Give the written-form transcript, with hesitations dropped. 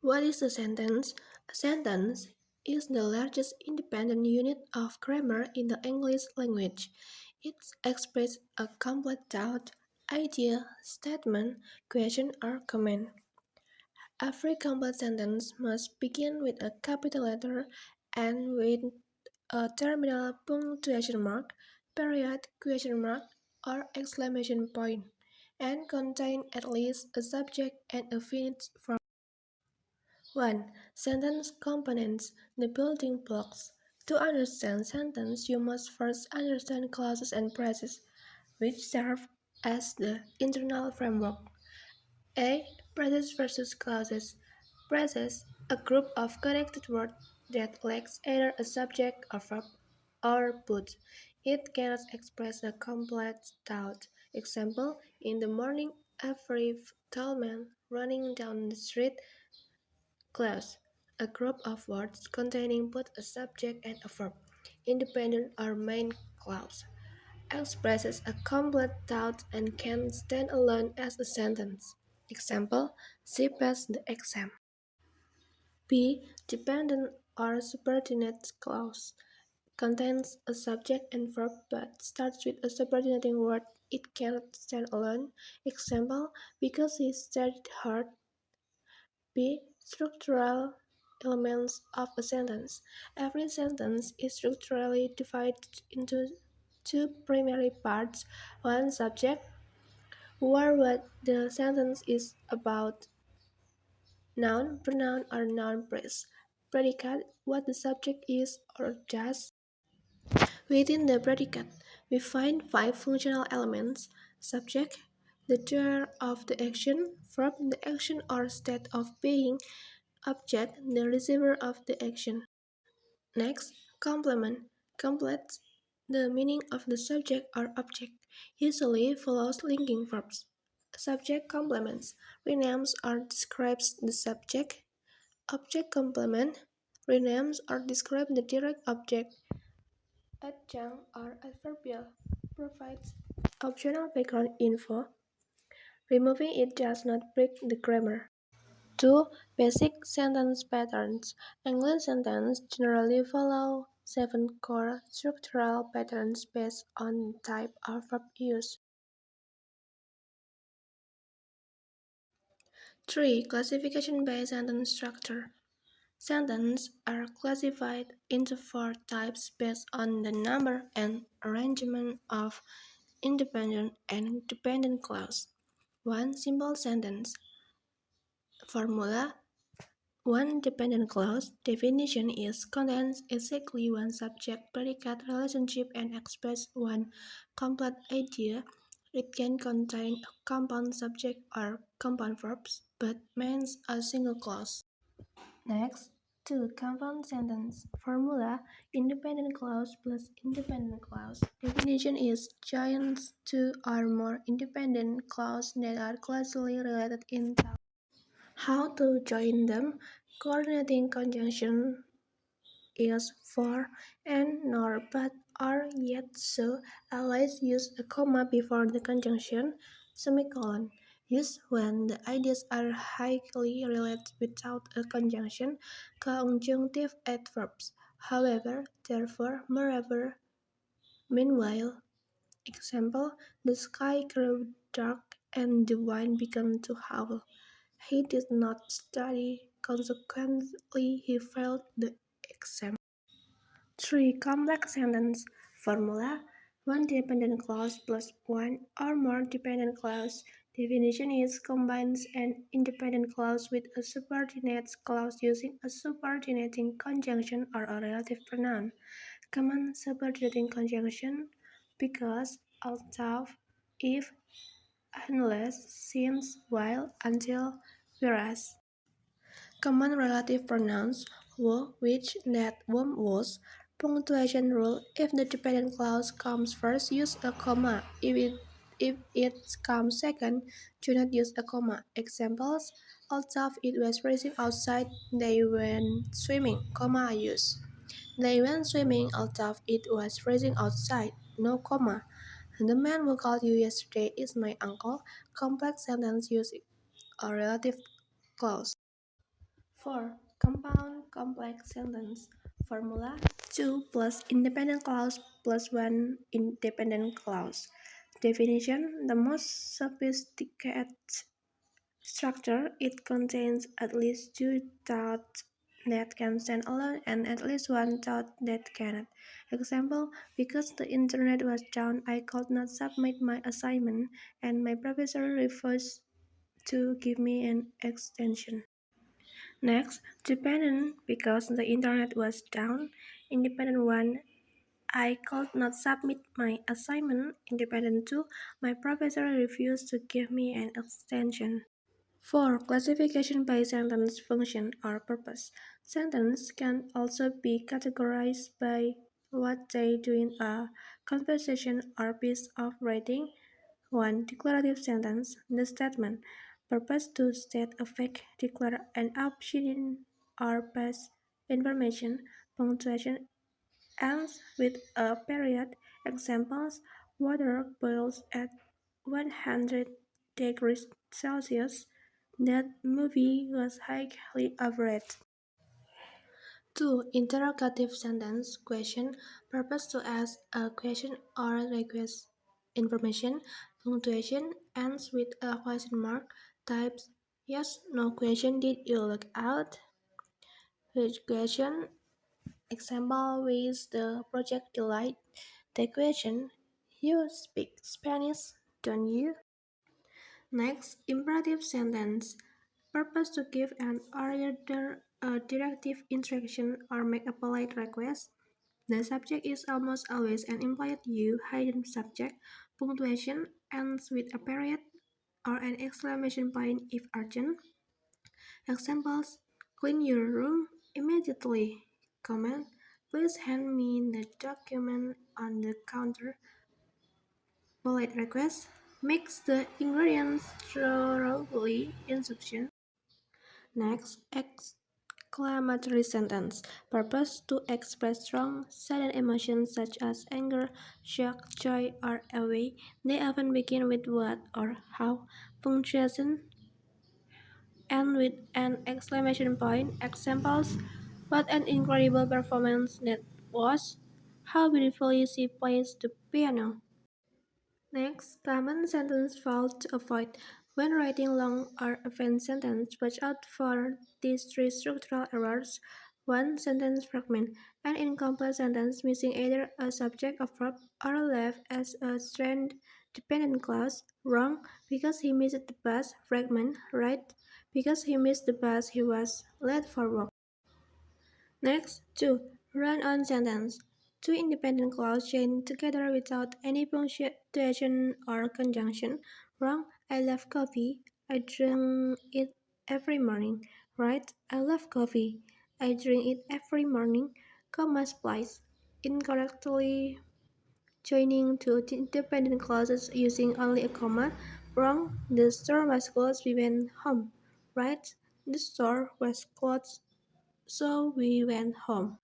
What is a sentence? A sentence is the largest independent unit of grammar in the English language. It expresses a complete thought, idea, statement, question, or comment. Every complete sentence must begin with a capital letter and with a terminal punctuation mark, period, question mark, or exclamation point, and contain at least a subject and a finished verb. 1. Sentence components, the building blocks. To understand sentence, you must first understand clauses and phrases, which serve as the internal framework. A. Phrases versus clauses. Phrases, a group of connected words that lacks either a subject or verb or both. It cannot express a complete thought. Example, in the morning, every tall man running down the street. Clause, a group of words containing both a subject and a verb, independent or main clause, expresses a complete thought and can stand alone as a sentence. Example, she passed the exam. B. Dependent or subordinate clause contains a subject and verb but starts with a subordinating word. It cannot stand alone. Example, because he studied hard. B. Structural elements of a sentence. Every sentence is structurally divided into two primary parts. One, subject, where what the sentence is about. Noun, pronoun, or noun phrase. Predicate, what the subject is or does. Within the predicate, we find five functional elements: subject, the doer of the action; verb, the action or state of being; object, the receiver of the action. Next, complement completes the meaning of the subject or object, usually follows linking verbs. Subject complements renames or describes the subject. Object complement renames or describes the direct object. Adjunct or adverbial provides optional background info. Removing it does not break the grammar. 2. Basic sentence patterns. English sentences generally follow 7 core structural patterns based on type of verb use. 3. Classification by sentence structure. Sentences are classified into 4 types based on the number and arrangement of independent and dependent clause. 1. Simple sentence. Formula. One dependent clause definition is contains exactly one subject-predicate relationship and expresses one complete idea. It can contain a compound subject or compound verbs, but means a single clause. Next, 2. Compound sentence. Formula. Independent clause plus independent clause. Definition is joins two or more independent clauses that are closely related in type. How to join them? Coordinating conjunction is for and nor but or yet so. Always use a comma before the conjunction. Semicolon. Use when the ideas are highly related without a conjunction. Conjunctive adverbs. However, therefore, moreover, meanwhile. Example, the sky grew dark and the wind began to howl. He did not study, consequently he failed the exam. 3. Complex sentence formula. One dependent clause plus one or more dependent clause. Definition is combines an independent clause with a subordinate clause using a subordinating conjunction or a relative pronoun. Common subordinating conjunction because, although, if, unless, since, while, until, whereas. Common relative pronouns were, which, that, whom, was. Punctuation rule: if the dependent clause comes first, use a comma. If it comes second, do not use a comma. Examples: although it was freezing outside, they went swimming, comma use. They went swimming although it was freezing outside, no comma. The man who called you yesterday is my uncle. Complex sentence use a relative clause. 4. Compound complex sentence formula 2 plus independent clause plus 1 independent clause. Definition: the most sophisticated structure. It contains at least two thoughts that can stand alone and at least one thought that cannot. Example: because the internet was down, I could not submit my assignment, and my professor refused to give me an extension. Next, dependent: because the internet was down. Independent 1, I could not submit my assignment. Independent 2, my professor refused to give me an extension. 4. Classification by sentence function or purpose. Sentences can also be categorized by what they do in a conversation or piece of writing. 1. Declarative sentence. The statement. Purpose: to state a fact, declare an opinion, or pass information. Punctuation ends with a period. Examples: water boils at 100 degrees Celsius. That movie was highly overrated. 2. Interrogative sentence question. Purpose: to ask a question or request information. Punctuation ends with a question mark. Types: yes, no question. Did you look out? Which question? Example with the project delight. The question: you speak Spanish, don't you? Next, imperative sentence. Purpose: to give an order, a directive instruction, or make a polite request. The subject is almost always an implied you, hidden subject. Punctuation ends with a period or an exclamation point if urgent. Examples: clean your room immediately. Comment: please hand me the document on the counter. Polite request: mix the ingredients thoroughly. Instruction. Next, exclamatory sentence. Purpose: to express strong, sudden emotions such as anger, shock, joy, or awe. They often begin with what or how. Punctuation end with an exclamation point. Examples: what an incredible performance that was! How beautifully she plays the piano! Next, common sentence fault to avoid. When writing long or advanced sentence, watch out for these three structural errors. 1. Sentence fragment. An incomplete sentence missing either a subject or verb or left as a strand-dependent clause. Wrong, because he missed the bus. Fragment. Right, because he missed the bus, he was late for work. Next, 2. Run-on sentence. Two independent clauses chained together without any punctuation or conjunction. Wrong. I love coffee. I drink it every morning. Right. I love coffee. I drink it every morning. Commas place. Incorrectly joining two independent clauses using only a comma. Wrong. The store was closed. We went home. Right. The store was closed, so we went home.